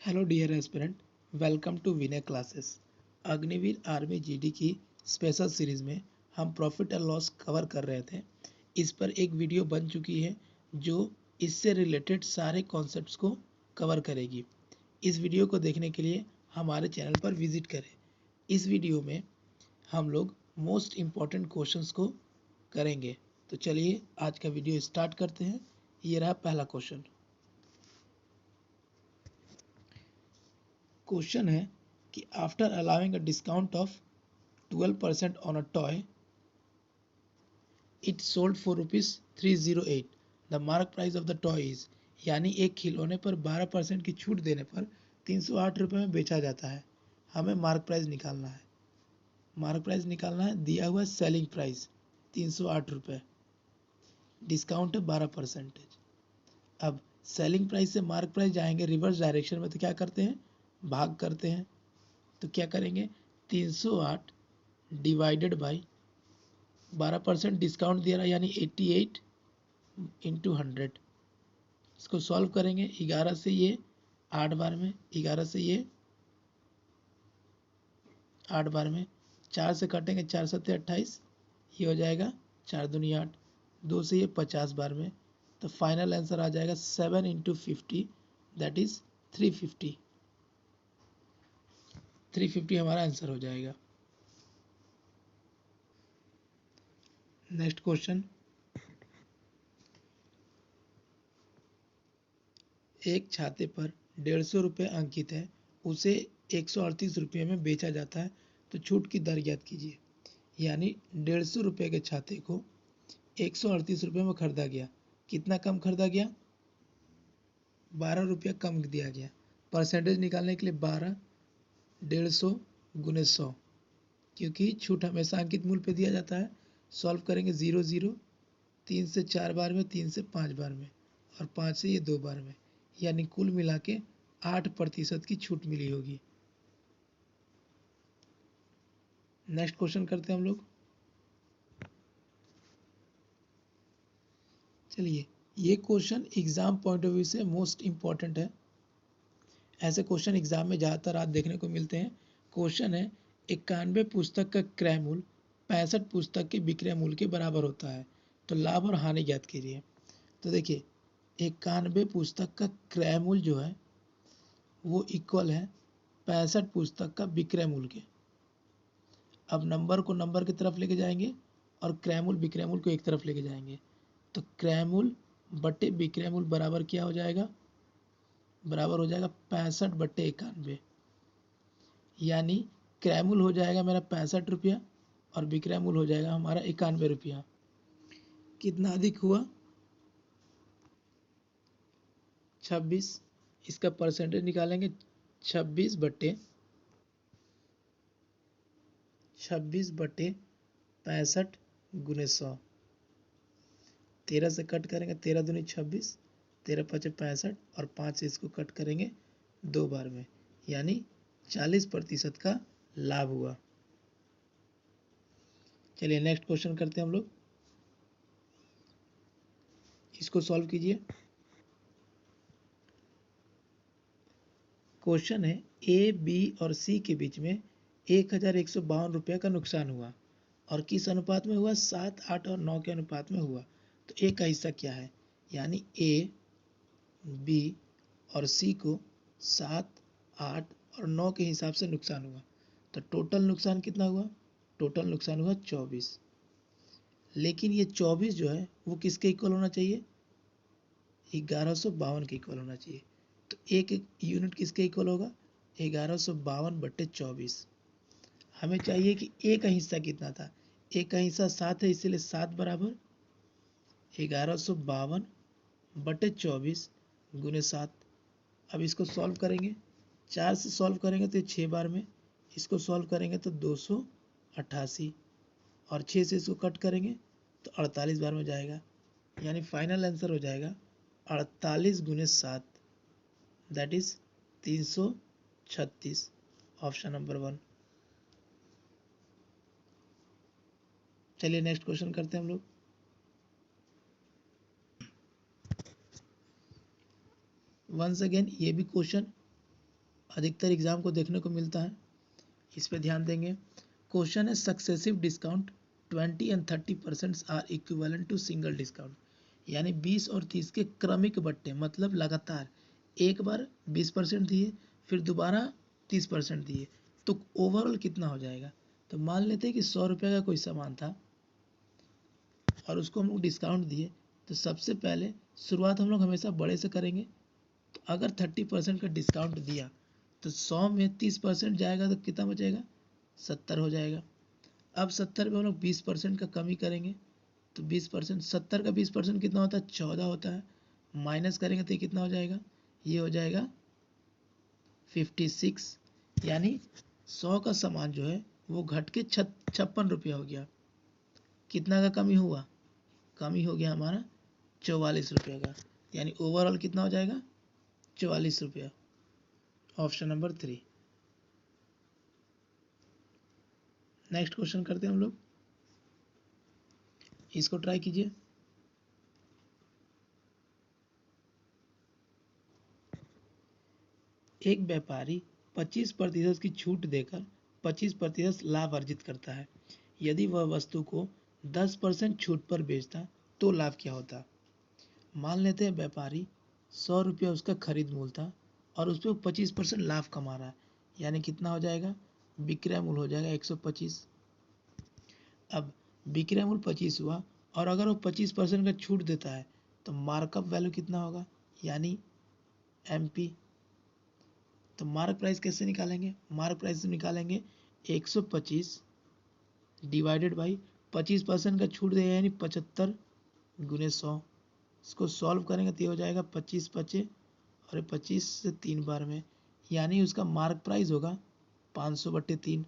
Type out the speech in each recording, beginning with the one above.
Hello dear aspirant, welcome to Vinay classes. Agniveer army GD की special series में हम profit and loss cover कर रहे थे। इस पर एक वीडियो बन चुकी है जो इससे रिलेटेड सारे कॉन्सेप्ट्स को कवर करेगी। इस वीडियो को देखने के लिए हमारे चैनल पर विजिट करें। इस वीडियो में हम लोग मोस्ट इम्पॉर्टेंट क्वेश्चंस को करेंगे। तो चलिए आज का वीडियो स्टार्ट करते हैं। ये रहा पहला क्वेश्चन। क्वेश्चन है कि after allowing a discount of 12% on a toy it sold for ₹308। The mark price of the toy is, यानी एक खिलौने पर 12% की छूट देने पर 308 रुपये में बेचा जाता है। हमें मार्क प्राइस निकालना है। मार्क प्राइस निकालना है, दिया हुआ सेलिंग प्राइस 308 रुपये, डिस्काउंट है 12%। अब सेलिंग प्राइस से मार्क प्राइस जाएंगे रिवर्स डायरेक्शन में, तो क्या करते हैं, भाग करते हैं। तो क्या करेंगे, 308 डिवाइडेड बाई 12% डिस्काउंट दे रहा है यानी 88 इंटू 100। इसको सॉल्व करेंगे, 11 से ये 8 बार में, 11 से ये 8 बार में, 4 से कटेंगे, 4 सत्ते 28, ये हो जाएगा 4 दूनी 8, 2 से ये 50 बार में। तो फाइनल आंसर आ जाएगा 7 इंटू 50, दैट इज 350। 350 हमारा आंसर हो जाएगा। नेक्स्ट क्वेश्चन, एक छाते पर 150 रुपये अंकित है, उसे 138 रुपये में बेचा जाता है, तो छूट की दर ज्ञात कीजिए। यानी 150 रुपये के छाते को 138 रुपये में खरीदा गया। कितना कम खरीदा गया, 12 रुपया कम दिया गया। परसेंटेज निकालने के लिए 12 150 गुने 100, क्योंकि छूट हमेशा अंकित मूल्य पे दिया जाता है। सॉल्व करेंगे 0 0, 3 से 4 बार में, 3 से 5 बार में, और 5 से ये 2 बार में, यानी कुल मिला के 8% की छूट मिली होगी। नेक्स्ट क्वेश्चन करते हैं हम लोग। चलिए, ये question exam point of view से मोस्ट इंपॉर्टेंट है। ऐसे क्वेश्चन एग्जाम में ज़्यादातर आज देखने को मिलते हैं। क्वेश्चन है, 91 पुस्तक का क्रय मूल्य 65 पुस्तक के विक्रय मूल्य के बराबर होता है, तो लाभ और हानि ज्ञात कीजिए। तो देखिए, 91 पुस्तक का क्रय मूल्य जो है वो इक्वल है 65 पुस्तक का विक्रय मूल्य के। अब नंबर को नंबर की तरफ लेके जाएंगे और क्रय मूल्य विक्रय मूल्य को एक तरफ लेके जाएंगे, तो क्रय मूल्य बटे विक्रय मूल्य बराबर क्या हो जाएगा, बराबर हो जाएगा 65 बटे 91, यानी क्रय मूल्य हो जाएगा मेरा 65 रुपया और विक्रय मूल्य हो जाएगा हमारा 91 रुपया। कितना अधिक हुआ, 26। इसका परसेंटेज निकालेंगे, 26 बटे 65 गुने 100। 13 से कट करेंगे, 13 दूनी 26, 13 पचे 65, और 5 से इसको कट करेंगे 2 बार में, यानी 40% का लाभ हुआ। चलिए नेक्स्ट क्वेश्चन करते हैं हम लोग। इसको सॉल्व कीजिए। क्वेश्चन है, ए बी और सी के बीच में 1152 रुपये का नुकसान हुआ, और किस अनुपात में हुआ, 7, 8 और 9 के अनुपात में हुआ। तो ए का हिस्सा क्या है, यानी ए बी और सी को 7, 8 और 9 के हिसाब से नुकसान हुआ। तो टोटल नुकसान कितना हुआ, टोटल नुकसान हुआ 24। लेकिन ये 24 जो है वो किसके इक्वल होना चाहिए, 1152 के इक्वल होना चाहिए। तो एक यूनिट किसके इक्वल होगा, 1152 बटे 24। हमें चाहिए कि ए का हिस्सा कितना था, ए का हिस्सा 7 है, इसलिए 7 बराबर 1152 बटे 24 गुने 7। अब इसको सॉल्व करेंगे, 4 से सॉल्व करेंगे तो 6 बार में, इसको सॉल्व करेंगे तो 288, और 6 से इसको कट करेंगे तो 48 बार में जाएगा, यानी फाइनल आंसर हो जाएगा 48 गुने 7, दैट इज 336, ऑप्शन नंबर 1। चलिए नेक्स्ट क्वेश्चन करते हैं हम लोग। वंस अगेन ये भी क्वेश्चन अधिकतर एग्जाम को देखने को मिलता है, इस पे ध्यान देंगे। क्वेश्चन है successive discount 20 and 30% are equivalent to single discount, यानी 20 और 30 के क्रमिक बट्टे, मतलब लगातार एक बार 20% दिए फिर दोबारा 30% दिए, तो ओवरऑल कितना हो जाएगा। तो मान लेते हैं कि 100 रुपये का कोई सामान था और उसको हम लोग डिस्काउंट दिए, तो सबसे पहले शुरुआत हम लोग हमेशा बड़े से करेंगे। तो अगर 30% का डिस्काउंट दिया तो 100 में 30% जाएगा तो कितना बचेगा, 70 हो जाएगा। अब 70 में हम लोग 20% का कमी करेंगे, तो 20%, 70 का 20% कितना होता है, 14 होता है। माइनस करेंगे तो ये कितना हो जाएगा, ये हो जाएगा 56, यानी 100 का सामान जो है वो घट के 56 रुपया हो गया। कितना का कमी हुआ, कमी हो गया हमारा 44 रुपये का, यानी ओवरऑल कितना हो जाएगा, 44 रुपया। Option number 3। नेक्स्ट क्वेश्चन करते हैं हम लोग, इसको ट्राई कीजिए। एक व्यापारी 25% की छूट देकर 25% लाभ अर्जित करता है। यदि वह वस्तु को 10% छूट पर बेचता तो लाभ क्या होता। मान लेते हैं व्यापारी 100 रुपया उसका खरीद मूल्य था और उस पर 25% लाभ कमा रहा है, यानी कितना हो जाएगा, विक्रय मूल्य हो जाएगा 125। अब विक्रय मूल्य 25 हुआ और अगर वो 25% का छूट देता है तो मार्कअप वैल्यू कितना होगा, यानी MP। तो मार्क प्राइस कैसे निकालेंगे, मार्क प्राइस निकालेंगे 125 डिवाइडेड बाई 25% का छूट देगा, यानी 75 गुने 100। इसको सॉल्व करेंगे तो ये हो जाएगा 25 पचे और 25 से 3 बार में, यानी उसका मार्क प्राइस होगा 500/3।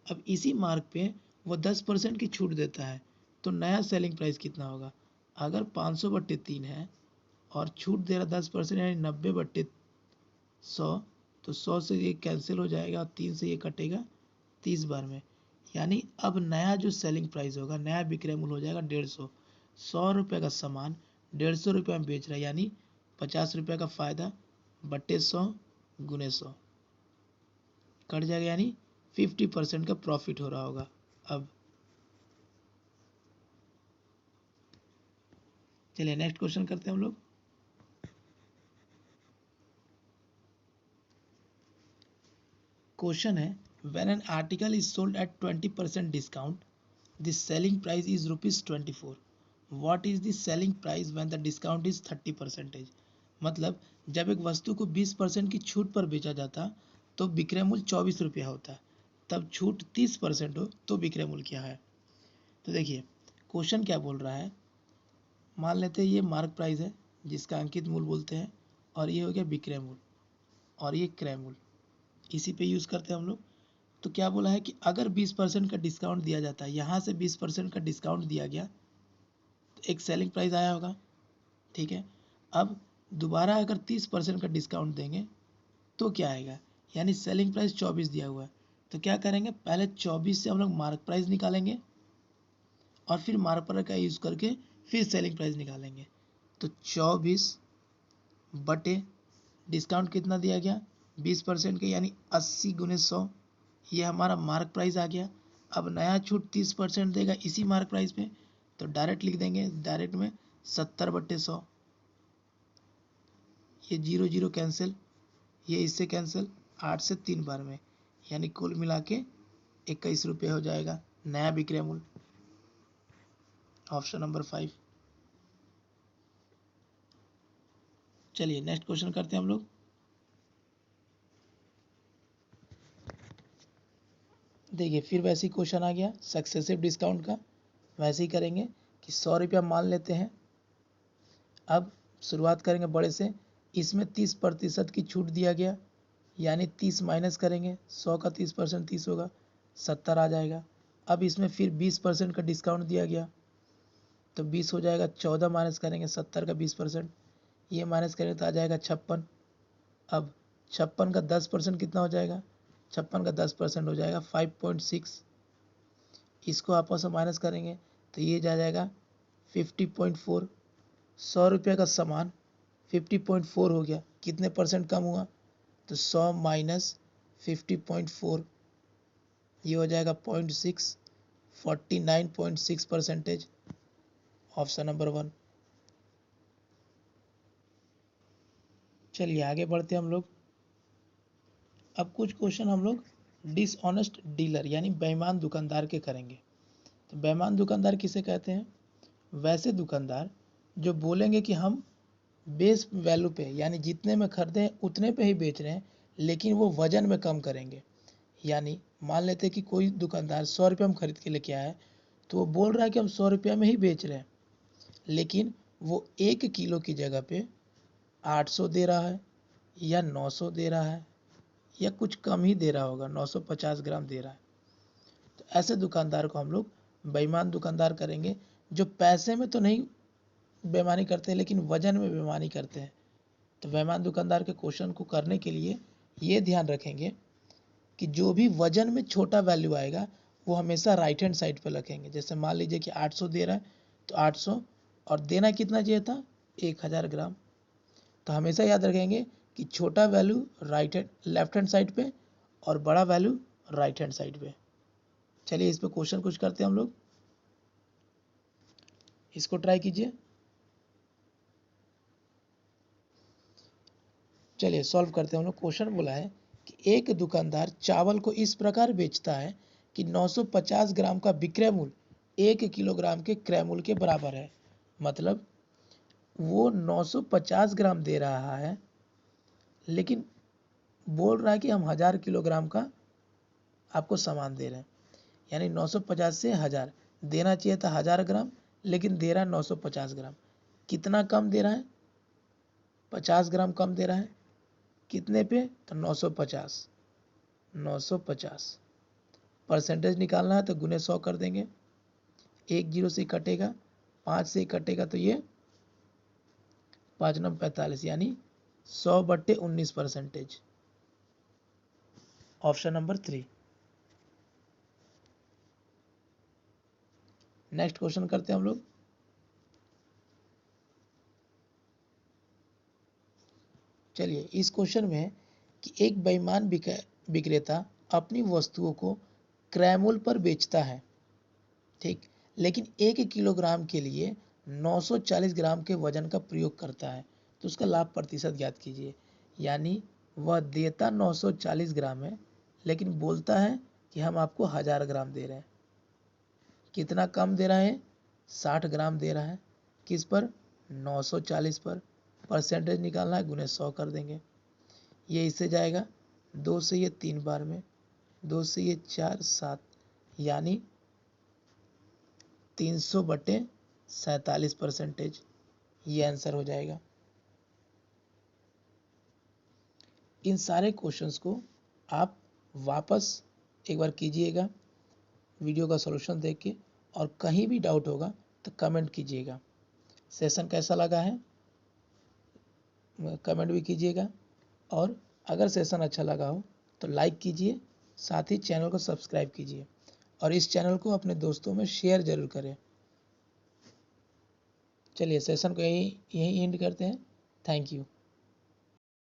अब इसी मार्क पे वो 10% की छूट देता है तो नया सेलिंग प्राइस कितना होगा। अगर 500/3 है और छूट दे रहा 10%, यानी 90/100, तो 100 से ये कैंसिल हो जाएगा और 3 से ये कटेगा 30 बार में, यानी अब नया जो सेलिंग प्राइस होगा, नया विक्रय मूल्य हो जाएगा 150। 100 रुपये का सामान 150 रुपये में बेच रहा है, यानी 50 रुपये का फायदा बट्टे 100 गुने 100 कट जाएगा, यानी 50% का प्रॉफिट हो रहा होगा। अब चलिए नेक्स्ट क्वेश्चन करते हैं हम लोग। क्वेश्चन है, when an article is sold at 20% discount the selling price is ₹24। What is the selling price when the discount is 30%। मतलब जब एक वस्तु को 20% की छूट पर बेचा जाता तो विक्रय मूल्य 24 रुपया होता, तब छूट 30% हो तो विक्रय मूल्य क्या है। तो देखिए क्वेश्चन क्या बोल रहा है, मान लेते हैं ये मार्क प्राइस है जिसका अंकित मूल्य बोलते हैं, और ये हो गया विक्रय मूल्य और ये क्रय मूल्य, इसी पे यूज़ करते हैं हम लोग। तो क्या बोला है कि अगर 20% का डिस्काउंट दिया जाता है, यहाँ से 20% का डिस्काउंट दिया गया तो एक सेलिंग प्राइस आया होगा, ठीक है। अब दोबारा अगर 30% का डिस्काउंट देंगे तो क्या आएगा, यानी सेलिंग प्राइस 24 दिया हुआ है, तो क्या करेंगे, पहले 24 से हम लोग मार्क प्राइस निकालेंगे और फिर मार्क प्राइस का यूज़ करके फिर सेलिंग प्राइस निकालेंगे। तो 24 बटे डिस्काउंट कितना दिया गया 20% के, यानी 80 गुने 100, ये हमारा मार्क प्राइस आ गया। अब नया छूट 30% देगा इसी मार्क प्राइस पे, तो डायरेक्ट लिख देंगे, डायरेक्ट में 70/100। ये 0 0 कैंसिल, ये इससे कैंसिल, 8 से 3 बार में, यानी कुल मिला के 21 रुपये हो जाएगा नया विक्रय मूल्य। Option number 5। चलिए नेक्स्ट क्वेश्चन करते हैं हम लोग। देखिए फिर वैसे ही क्वेश्चन आ गया सक्सेसिव डिस्काउंट का, वैसे ही करेंगे कि 100 रुपया मान लेते हैं। अब शुरुआत करेंगे बड़े से, इसमें 30% की छूट दिया गया, यानी 30 माइनस करेंगे, 100 का 30% 30 होगा, 70 आ जाएगा। अब इसमें फिर 20% का डिस्काउंट दिया गया तो 20 हो जाएगा, 14 माइनस करेंगे 70 का 20%, ये माइनस करेंगे तो आ जाएगा 56। अब 56 का 10% कितना हो जाएगा, 56 का 10% हो जाएगा 5.6, इसको आपस में माइनस करेंगे तो ये जा जाएगा 50.4। 100 रुपये का सामान 50.4 हो गया, कितने परसेंट कम हुआ, तो 100 माइनस 50.4 ये हो जाएगा 0.6, 49.6%। Option number 1। चलिए आगे बढ़ते हैं हम लोग। अब कुछ क्वेश्चन हम लोग डिसऑनेस्ट डीलर यानी बेईमान दुकानदार के करेंगे। तो बेईमान दुकानदार किसे कहते हैं? वैसे दुकानदार जो बोलेंगे कि हम बेस वैल्यू पे यानी जितने में खरीदे हैं उतने पे ही बेच रहे हैं, लेकिन वो वजन में कम करेंगे। यानी मान लेते हैं कि कोई दुकानदार 100 रुपये में खरीद के लेके आया है, तो वो बोल रहा है कि हम 100 रुपये में ही बेच रहे हैं, लेकिन वो 1 किलो की जगह पे 800 दे रहा है या 900 दे रहा है या कुछ कम ही दे रहा होगा, 950 ग्राम दे रहा है। तो ऐसे दुकानदार को हम लोग बेईमान दुकानदार करेंगे, जो पैसे में तो नहीं बेईमानी करते हैं लेकिन वजन में बेईमानी करते हैं। तो बेईमान दुकानदार के क्वेश्चन को करने के लिए ये ध्यान रखेंगे कि जो भी वजन में छोटा वैल्यू आएगा वो हमेशा राइट हैंड साइड पर रखेंगे। जैसे मान लीजिए कि 800 दे रहा है तो 800, और देना कितना चाहिए था? 1000 ग्राम। तो हमेशा याद रखेंगे कि छोटा वैल्यू लेफ्ट हैंड साइड पे और बड़ा वैल्यू राइट हैंड साइड पे। चलिए इस पे क्वेश्चन कुछ करते हैं हम लोग, इसको ट्राई कीजिए। चलिए सॉल्व करते हैं हम लोग। क्वेश्चन बोला है कि एक दुकानदार चावल को इस प्रकार बेचता है कि 950 ग्राम का विक्रय मूल्य 1 किलोग्राम के क्रय मूल्य के बराबर है। मतलब वो 950 ग्राम दे रहा है, लेकिन बोल रहा है कि हम 1000 किलोग्राम का आपको सामान दे रहे हैं। यानी 950 से 1000 देना चाहिए था 1000 ग्राम, लेकिन दे रहा है 950 ग्राम। कितना कम दे रहा है? 50 ग्राम कम दे रहा है। कितने पे? तो 950। 950 परसेंटेज निकालना है तो गुने 100 कर देंगे। 1 जीरो से कटेगा, 5 से कटेगा, तो ये 5 9 45 यानी 100/19%। Option number 3। नेक्स्ट क्वेश्चन करते हैं हम लोग। चलिए इस क्वेश्चन में है कि एक बेईमान विक्रेता अपनी वस्तुओं को क्रय मूल्य पर बेचता है, ठीक, लेकिन 1 किलोग्राम के लिए 940 ग्राम के वजन का प्रयोग करता है। तो उसका लाभ प्रतिशत ज्ञात कीजिए। यानी वह देता 940 ग्राम है, लेकिन बोलता है कि हम आपको 1000 ग्राम दे रहे हैं। कितना कम दे रहा है? 60 ग्राम दे रहा है। किस पर? 940 पर। परसेंटेज निकालना है, गुने 100 कर देंगे। ये इससे जाएगा, 2 से ये 3 बार में, 2 से ये 4 7, यानी 300/47%। ये आंसर हो जाएगा। इन सारे क्वेश्चंस को आप वापस एक बार कीजिएगा वीडियो का सॉल्यूशन देख के, और कहीं भी डाउट होगा तो कमेंट कीजिएगा। सेशन कैसा लगा है कमेंट भी कीजिएगा, और अगर सेशन अच्छा लगा हो तो लाइक कीजिए, साथ ही चैनल को सब्सक्राइब कीजिए, और इस चैनल को अपने दोस्तों में शेयर जरूर करें। चलिए सेशन को यहीं एंड करते हैं। Thank you.